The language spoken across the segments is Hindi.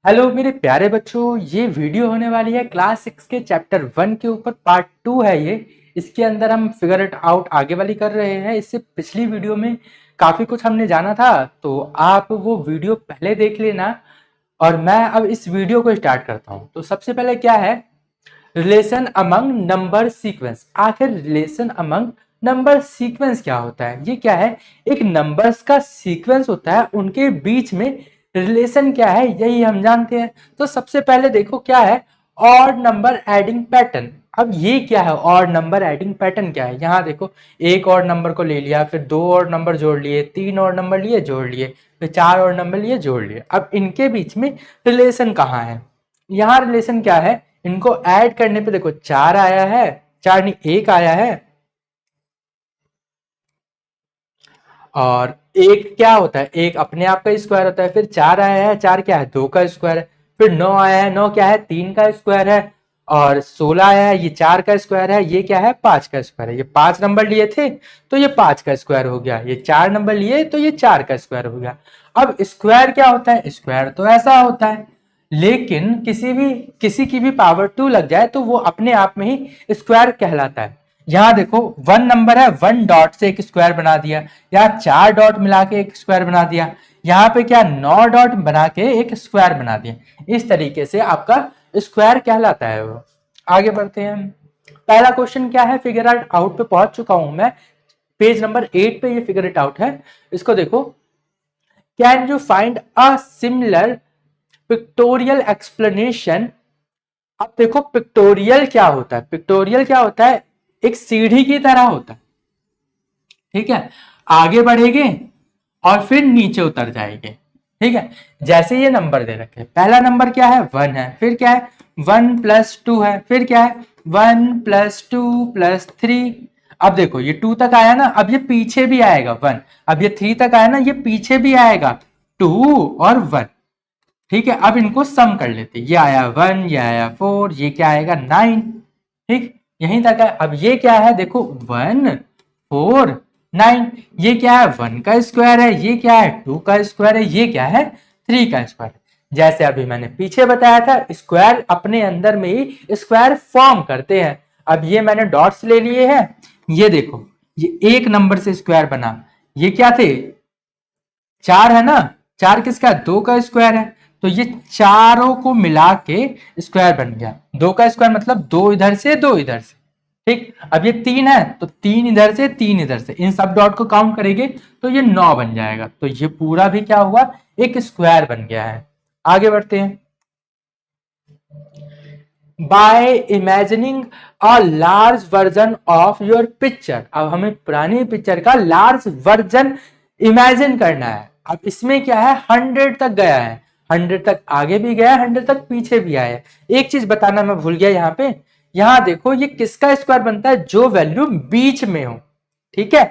हेलो मेरे प्यारे बच्चों, ये वीडियो होने वाली है क्लास 6 के चैप्टर 1 के ऊपर। पार्ट 2 है ये। इसके अंदर हम फिगर इट आउट आगे वाली कर रहे हैं। इससे पिछली वीडियो में काफी कुछ हमने जाना था, तो आप वो वीडियो पहले देख लेना। और मैं अब इस वीडियो को स्टार्ट करता हूँ। तो सबसे पहले क्या है, रिलेशन अमंग नंबर सीक्वेंस। आखिर रिलेशन अमंग नंबर सीक्वेंस क्या होता है? ये क्या है, एक नंबर्स का सीक्वेंस होता है, उनके बीच में रिलेशन क्या है यही हम जानते हैं। तो सबसे पहले देखो क्या है, ऑड नंबर एडिंग पैटर्न। अब ये क्या है, ऑड नंबर एडिंग पैटर्न क्या है? यहाँ देखो, एक और नंबर को ले लिया, फिर दो और नंबर जोड़ लिए, तीन और नंबर लिए जोड़ लिए, फिर चार और नंबर लिए जोड़ लिए। अब इनके बीच में रिलेशन कहाँ है? यहाँ रिलेशन क्या है, इनको ऐड करने पे देखो चार आया है, चार नहीं एक आया है। और एक क्या होता है, एक अपने आप का स्क्वायर होता है। फिर चार आया है, चार क्या है, दो का स्क्वायर है। फिर नौ आया है, नौ क्या है, तीन का स्क्वायर है। और 16 आया है, ये चार का स्क्वायर है। ये क्या है, पांच का स्क्वायर है। ये पांच नंबर लिए थे तो ये पांच का स्क्वायर हो गया। ये चार नंबर लिए तो ये चार का स्क्वायर हो गया। अब स्क्वायर क्या होता है, स्क्वायर तो ऐसा होता है, लेकिन किसी की भी पावर टू लग जाए तो वो अपने आप में ही स्क्वायर कहलाता है। यहाँ देखो वन नंबर है, वन डॉट से एक स्क्वायर बना दिया, या चार डॉट मिला के एक स्क्वायर बना दिया। यहाँ पे क्या, नौ डॉट बना के एक स्क्वायर बना दिया। इस तरीके से आपका स्क्वायर कहलाता है वो। आगे बढ़ते हैं। पहला क्वेश्चन क्या है, फिगर इट आउट पे पहुंच चुका हूं मैं। पेज नंबर 8 पे ये फिगर इट आउट है। इसको देखो, can you find a similar pictorial explanation. अब देखो पिक्टोरियल क्या होता है, पिक्टोरियल क्या होता है, एक सीढ़ी की तरह होता है। ठीक है, आगे बढ़ेंगे और फिर नीचे उतर जाएंगे। ठीक है, जैसे ये नंबर दे रखे, पहला नंबर क्या है, वन है। फिर क्या है, वन प्लस टू है। फिर क्या है, one plus two plus three. अब देखो ये टू तक आया ना, अब ये पीछे भी आएगा वन। अब ये थ्री तक आया ना, ये पीछे भी आएगा टू और वन। ठीक है, अब इनको सम कर लेते, ये आया वन, ये आया फोर, ये क्या आएगा नाइन। ठीक, यहीं तक है। अब ये क्या है, देखो वन फोर नाइन। ये क्या है, वन का स्क्वायर है। ये क्या है, टू का स्क्वायर है। ये क्या है, थ्री का स्क्वायर है। जैसे अभी मैंने पीछे बताया था, स्क्वायर अपने अंदर में ही स्क्वायर फॉर्म करते हैं। अब ये मैंने डॉट्स ले लिए हैं। ये देखो, ये एक नंबर से स्क्वायर बना। ये क्या थे, चार है ना, चार किसका, दो का स्क्वायर है। तो ये चारों को मिला के स्क्वायर बन गया। दो का स्क्वायर मतलब दो इधर से दो इधर से। ठीक, अब ये तीन है तो तीन इधर से तीन इधर से, इन सब डॉट को काउंट करेंगे तो ये नौ बन जाएगा। तो ये पूरा भी क्या हुआ, एक स्क्वायर बन गया है। आगे बढ़ते हैं। By imagining a large version of your picture. अब हमें पुरानी पिक्चर का लार्ज वर्जन इमेजिन करना है। अब इसमें क्या है, 100 तक गया है, 100 तक आगे भी गया, 100 तक पीछे भी आया है। एक चीज बताना मैं भूल गया यहाँ पे, यहाँ देखो ये किसका स्क्वायर बनता है, जो वैल्यू बीच में हो। ठीक है,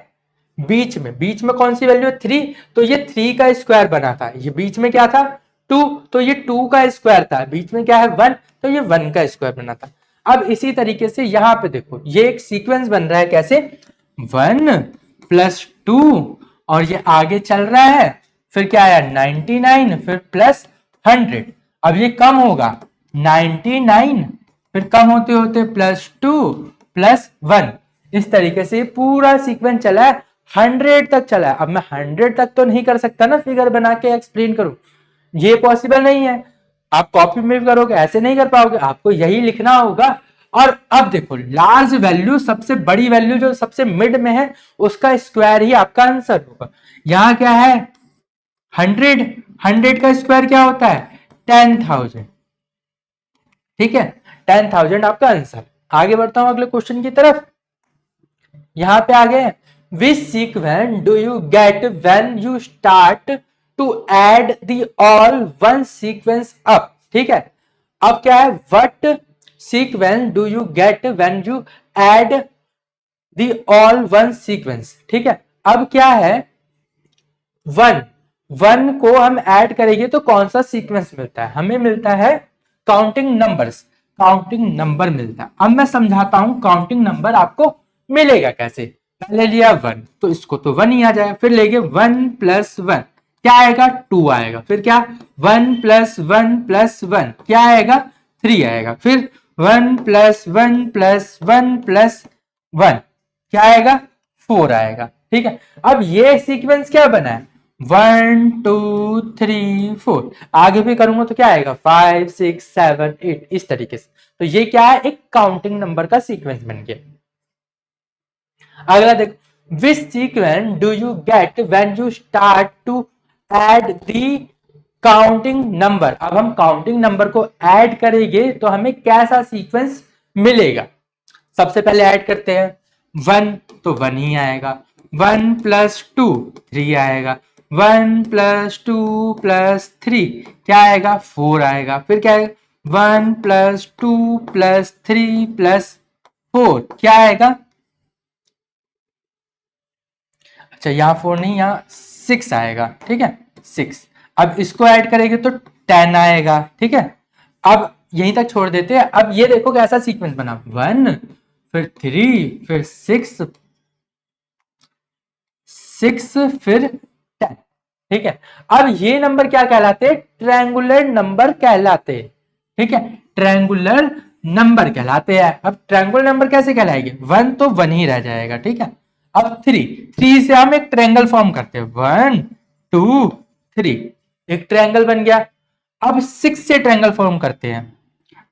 बीच में कौन सी वैल्यू है, थ्री। तो ये थ्री का स्क्वायर बना था। ये बीच में क्या था, टू। तो ये टू का स्क्वायर था। बीच में क्या है, वन। तो ये वन का स्क्वायर बना था। अब इसी तरीके से यहाँ पे देखो, ये एक सीक्वेंस बन रहा है। कैसे, वन प्लस टू, और ये आगे चल रहा है। फिर क्या आया, 99, फिर प्लस 100। अब ये कम होगा, 99, फिर कम होते होते प्लस टू प्लस वन। इस तरीके से पूरा सीक्वेंस चला है, 100 तक चला है। अब मैं 100 तक तो नहीं कर सकता ना, फिगर बना के एक्सप्लेन करूं, ये पॉसिबल नहीं है। आप कॉपी में भी करोगे ऐसे नहीं कर पाओगे, आपको यही लिखना होगा। और अब देखो, लार्ज वैल्यू, सबसे बड़ी वैल्यू जो सबसे मिड में है, उसका स्क्वायर ही आपका आंसर होगा। यहां क्या है, 100, 100 का स्क्वायर क्या होता है, 10,000। ठीक है, 10,000 आपका आंसर। आगे बढ़ता हूं अगले क्वेश्चन की तरफ। यहां पे आ गए, which sequence do you get when you start to add the all one sequence up. ठीक है, अब क्या है, what sequence do you get when you add the all one sequence. ठीक है, अब क्या है, वन, वन को हम ऐड करेंगे तो कौन सा सीक्वेंस मिलता है, हमें मिलता है काउंटिंग नंबर्स, काउंटिंग नंबर मिलता है। अब मैं समझाता हूं काउंटिंग नंबर आपको मिलेगा कैसे। पहले लिया वन, तो इसको तो वन ही आ जाएगा। फिर लेंगे वन प्लस वन, क्या आएगा 2 आएगा, फिर क्या 1 प्लस 1 प्लस 1 क्या आएगा 3 आएगा, फिर 1 प्लस 1 प्लस 1 प्लस 1 क्या आएगा 4 आएगा। ठीक है, अब ये सीक्वेंस क्या बना है 1 2 3 4, आगे भी करूंगा तो क्या आएगा 5 6 7 8 इस तरीके से। तो ये क्या है एक काउंटिंग नंबर का सीक्वेंस बन गया। अगला देखो, which sequence do you get when you start to add the counting number। अब हम काउंटिंग नंबर को ऐड करेंगे तो हमें कैसा सीक्वेंस मिलेगा। सबसे पहले ऐड करते हैं 1 तो 1 ही आएगा, 1 प्लस 2 3 आएगा, 1 प्लस 2 प्लस 3 क्या आएगा 4 आएगा, फिर क्या आएगा 1 प्लस 2 प्लस 3 प्लस 4 क्या आएगा, अच्छा यहाँ 4 नहीं यहाँ 6 आएगा। ठीक है 6, अब इसको ऐड करेंगे तो 10 आएगा। ठीक है, अब यहीं तक छोड़ देते हैं। अब ये देखो कैसा सीक्वेंस बना 1 फिर 3 फिर 6 फिर 10। ठीक है, अब ये नंबर क्या कहलाते हैं ट्रायंगुलर नंबर कहलाते हैं। ठीक है, ट्रायंगुलर नंबर कहलाते हैं। अब ट्रायंगुलर नंबर कैसे कहलाएंगे 1 तो 1 ही रह जाएगा। ठीक है, अब 3 से हम एक ट्रायंगल फॉर्म करते हैं 1 2 3 एक ट्रायंगल बन गया। अब 6 से ट्रायंगल फॉर्म करते हैं।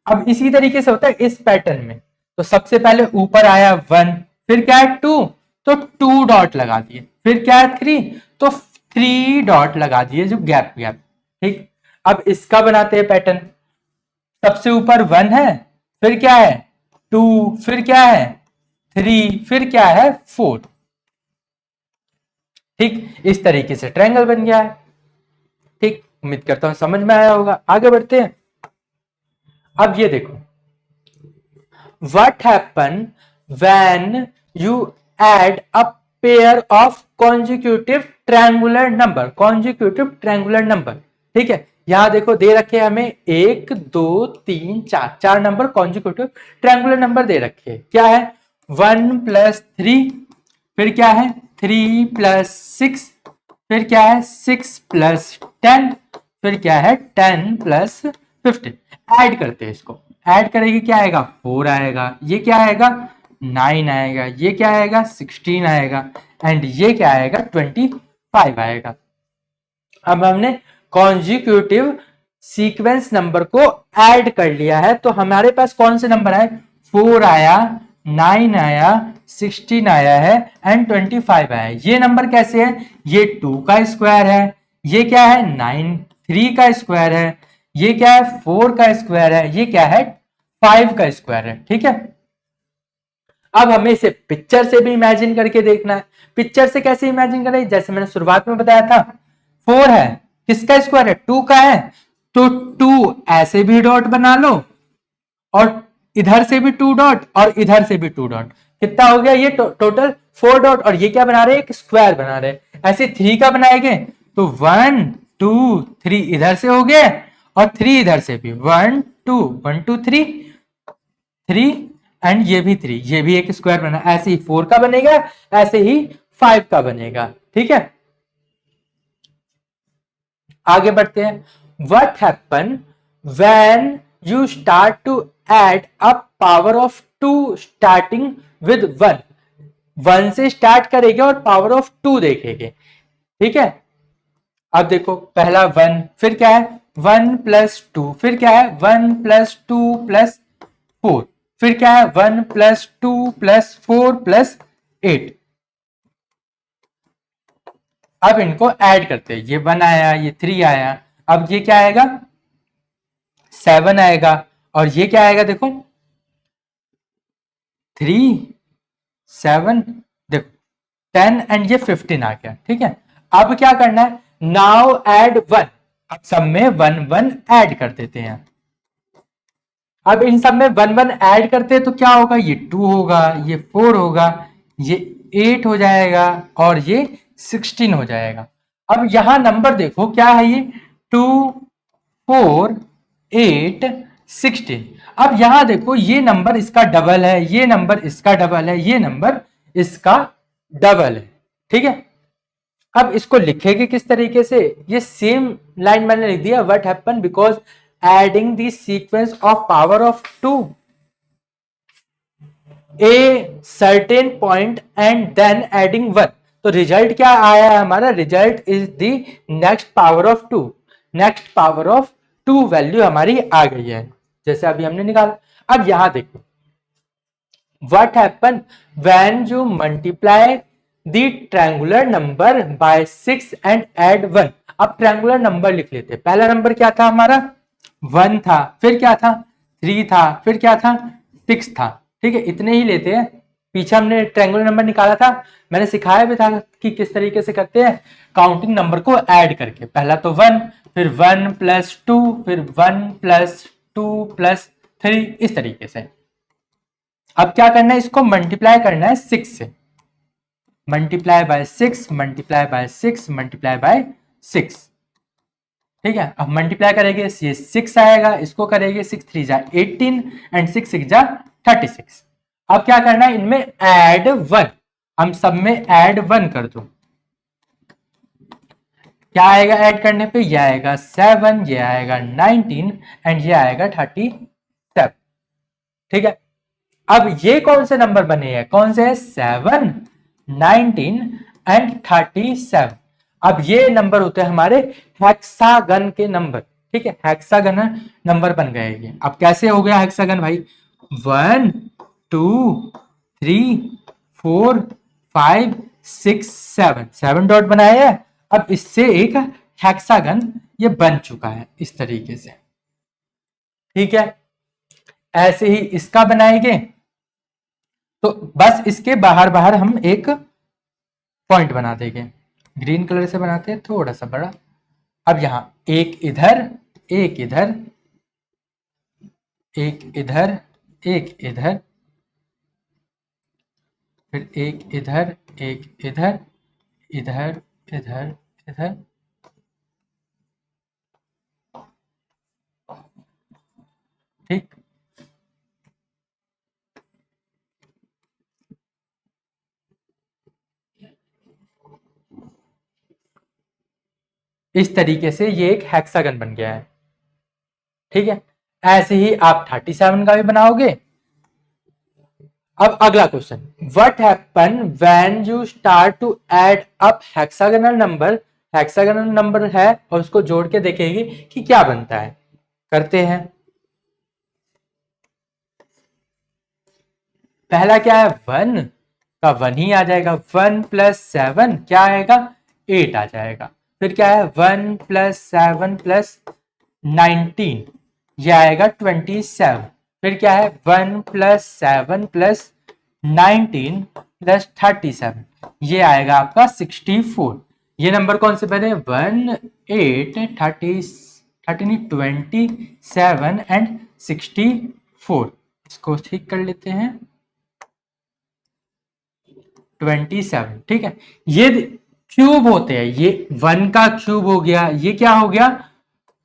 अब इसी तरीके से होता है इस पैटर्न में, तो सबसे पहले ऊपर आया 1 फिर क्या है 2 तो 2 डॉट लगा दिए, फिर क्या है 3 तो 3 डॉट लगा दिए जो गैप गैप। ठीक, अब इसका बनाते हैं पैटर्न, सबसे ऊपर 1 है फिर क्या है 2 फिर क्या है 3 फिर क्या है 4। ठीक, इस तरीके से ट्रायंगल बन गया है। ठीक, उम्मीद करता हूं समझ में आया होगा। आगे बढ़ते हैं। अब ये देखो what happen when you add a pair of consecutive triangular number, consecutive triangular number। ठीक है, यहां देखो दे रखे हैं हमें 1 2 3 4 4 नंबर कॉन्जिक्यूटिव ट्रायंगुलर नंबर दे रखे हैं। क्या है 1 प्लस 3 फिर क्या है 3 प्लस 6 फिर क्या है 6 प्लस 10 फिर क्या है 10 प्लस 15। ऐड करते हैं इसको, ऐड करेंगे क्या आएगा 4 आएगा, ये क्या आएगा 9 आएगा, ये क्या आएगा 16 आएगा एंड ये क्या आएगा 25 आएगा। अब हमने कॉन्जिक्यूटिव सीक्वेंस नंबर को ऐड कर लिया है, तो हमारे पास कौन से नंबर आए 4 आया 9 आया 16 आया है एंड 25 आया। ये नंबर कैसे है, ये 2 का स्क्वायर है, ये क्या है 9 3 का स्क्वायर है, ये क्या है 4 का स्क्वायर है, ये क्या है 5 का स्क्वायर है। ठीक है, अब हमें इसे पिक्चर से भी इमेजिन करके देखना है। पिक्चर से कैसे इमेजिन करें, जैसे मैंने शुरुआत में बताया था 4 है किसका स्क्वायर है 2 का है, तो 2 ऐसे भी डॉट बना लो और इधर से भी 2 डॉट और इधर से भी 2 डॉट, कितना हो गया ये टोटल 4 डॉट, और ये क्या बना रहे हैं एक स्क्वायर बना रहे हैं। ऐसे 3 का बनाएंगे तो 1 2 3 इधर से हो गए और 3 इधर से भी 1 2 1 2 3 3 एंड ये भी 3, ये भी एक स्क्वायर बना। ऐसे ही 4 का बनेगा, ऐसे ही 5 का बनेगा। ठीक है, आगे बढ़ते हैं। What happen when you start to add a power of 2 starting with 1। 1 से स्टार्ट करेंगे और पावर ऑफ 2 देखेंगे। ठीक है, अब देखो पहला 1 फिर क्या है 1 प्लस 2 फिर क्या है 1 प्लस 2 प्लस 4 फिर क्या है 1 प्लस 2 प्लस 4 प्लस 8। अब इनको ऐड करते हैं, ये 1 आया ये 3 आया, अब ये क्या आएगा 7 आएगा और ये क्या आएगा देखो 3 7 देखो 10 एंड ये 15 आ गया। ठीक है, अब क्या करना है नाउ ऐड 1। अब सब में 1 1 ऐड कर देते हैं। अब इन सब में 1 1 ऐड करते हैं तो क्या होगा ये 2 होगा, ये 4 होगा, ये 8 हो जाएगा और ये 16 हो जाएगा। अब यहां नंबर देखो क्या है ये 2 4 8 16। अब यहां देखो ये नंबर इसका डबल है, ये नंबर इसका डबल है, ये नंबर इसका डबल है। ठीक है, अब इसको लिखेंगे किस तरीके से, ये सेम लाइन मैंने लिख दिया, what happen because adding the sequence of power of 2 a certain point and then adding 1। तो रिजल्ट क्या आया है हमारा, result is the next power of 2, next power of 2 value हमारी आ गई है, जैसे अभी हमने निकाला। अब यहां देखो what happen when you multiply the triangular number by 6 and add 1। अब ट्रायंगुलर नंबर लिख लेते हैं। पहला नंबर क्या था हमारा, 1 था, फिर क्या था 3 था, फिर क्या था 6 था। ठीक है, इतने ही लेते हैं। पीछे हमने ट्रायंगुलर नंबर निकाला था, मैंने सिखाया भी था कि किस तरीके से करते हैं, काउंटिंग नंबर को ऐड करके। पहला तो 1, फिर 1 + 2, फिर 1 + 2 + 3, इस तरीके से। अब क्या करना है, इसको मल्टीप्लाई करना है 6 से, multiply by 6, multiply by 6, multiply by 6। ठीक है, अब मल्टीप्लाई करेंगे ये 6 आएगा, इसको करेंगे 6 3 जा 18 एंड 6 6 जा 36। अब क्या करना है, इनमें ऐड 1, हम सब में ऐड 1 कर दो। क्या आएगा ऐड करने पे, ये आएगा 7, ये आएगा 19 एंड ये आएगा 37। ठीक है, अब ये कौन से नंबर बने हैं, कौन से है, 7, 19 एंड 37। अब ये नंबर होते हैं हमारे हेक्सागन के नंबर। ठीक है, हेक्सागन नंबर बन गए ये। अब कैसे हो गया हेक्सागन भाई, 1 2 3 4 5 6 7, 7 डॉट बनाया है। अब इससे एक हेक्सागन ये बन चुका है इस तरीके से। ठीक है, ऐसे ही इसका बनाएंगे, तो बस इसके बाहर बाहर हम एक पॉइंट बना देंगे, ग्रीन कलर से बनाते हैं थोड़ा सा बड़ा। अब यहां एक इधर, एक इधर, एक इधर, एक इधर, फिर एक इधर, एक इधर, इधर इधर इधर। ठीक, इस तरीके से ये एक हेक्सागन बन गया है। ठीक है, ऐसे ही आप 37 का भी बनाओगे। अब अगला question, what happen when you start to add up hexagonal number, hexagonal number है और उसको जोड़ के देखेंगे कि क्या बनता है। करते हैं, पहला क्या है, 1 का 1 ही आ जाएगा, 1 + 7 क्या आएगा, 8 आ जाएगा। फिर क्या है, 1 + 7 + 19 ये आएगा 27। फिर क्या है, 1 + 7 + 19 + 37 ये आएगा आपका 64। ये नंबर कौन से बने, 1 8 30 27 एंड 64। इसको ठीक कर लेते हैं, 27। ठीक है, ये क्यूब होते हैं, ये 1 का क्यूब हो गया, ये क्या हो गया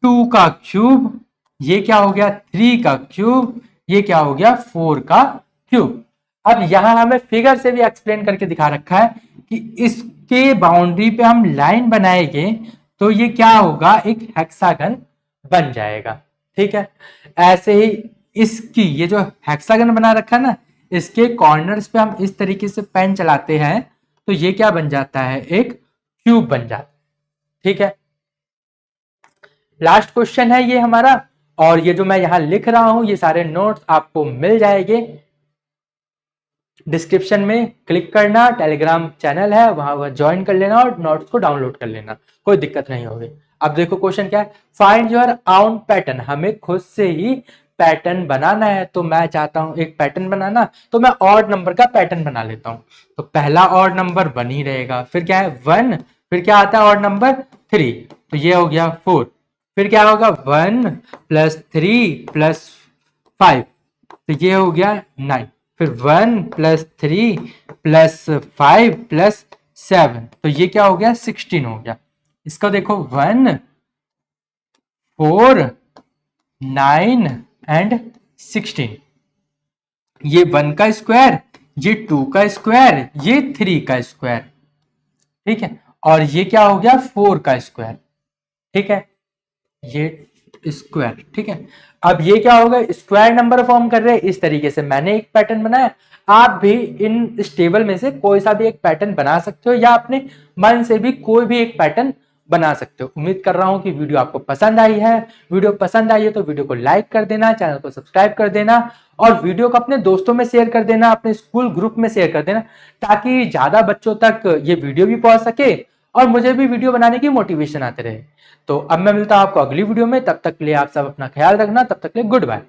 2 का क्यूब, ये क्या हो गया 3 का क्यूब, ये क्या हो गया 4 का क्यूब। अब यहां हमें फिगर से भी एक्सप्लेन करके दिखा रखा है कि इसके बाउंड्री पे हम लाइन बनाएंगे तो ये क्या होगा, एक हेक्सागन बन जाएगा। ठीक है, ऐसे ही इसकी ये जो हेक्सागन बना रखा है ना, इसके कॉर्नर्स पे हम इस तरीके से पेन चलाते हैं तो ये क्या बन जाता है, एक क्यूब बन जाता है। ठीक है, लास्ट क्वेश्चन है ये हमारा, और ये जो मैं यहां लिख रहा हूं ये सारे नोट्स आपको मिल जाएंगे डिस्क्रिप्शन में। क्लिक करना, टेलीग्राम चैनल है वहां ज्वाइन कर लेना और नोट्स को डाउनलोड कर लेना, कोई दिक्कत नहीं होगी। अब देखो क्वेश्चन क्या है, फाइंड योर ओन पैटर्न, हमें खुद से ही पैटर्न बनाना है। तो मैं चाहता हूं एक पैटर्न बनाना, तो मैं ऑड नंबर का पैटर्न बना लेता हूं। तो पहला ऑड नंबर 1 ही रहेगा, फिर क्या है 1, फिर क्या आता है ऑड नंबर 3, तो ये हो गया 4। फिर क्या होगा 1 + 3 + 5, तो ये हो गया 9। फिर 1 + 3 + 5 + 7, तो ये क्या हो गया 16 हो गया। इसका देखो 1 4 9 एंड 16, ये 1 का स्क्वायर, ये 2 का स्क्वायर, ये 3 का स्क्वायर। ठीक है, और ये क्या हो गया 4 का स्क्वायर, ठीक है, ये स्क्वायर, ठीक है। अब ये क्या होगा, स्क्वायर नंबर फॉर्म कर रहे हैं। इस तरीके से मैंने एक पैटर्न बनाया, आप भी इन इस टेबल में से कोई सा भी एक पैटर्न बना सकते हो या अपने मन से भी कोई भी एक पैटर्न बना सकते हो। उम्मीद कर रहा हूं कि वीडियो आपको पसंद आई है। वीडियो पसंद आई है तो वीडियो को लाइक कर देना, चैनल को सब्सक्राइब कर देना और वीडियो को अपने दोस्तों में शेयर कर देना, अपने स्कूल ग्रुप में शेयर कर देना, ताकि ज्यादा बच्चों तक ये वीडियो भी पहुंच सके और मुझे भी वीडियो बनाने की मोटिवेशन आते रहे। तो अब मैं मिलता हूं आपको अगली वीडियो में, तब तक के लिए आप सब अपना ख्याल रखना, तब तक के लिए गुड बाय।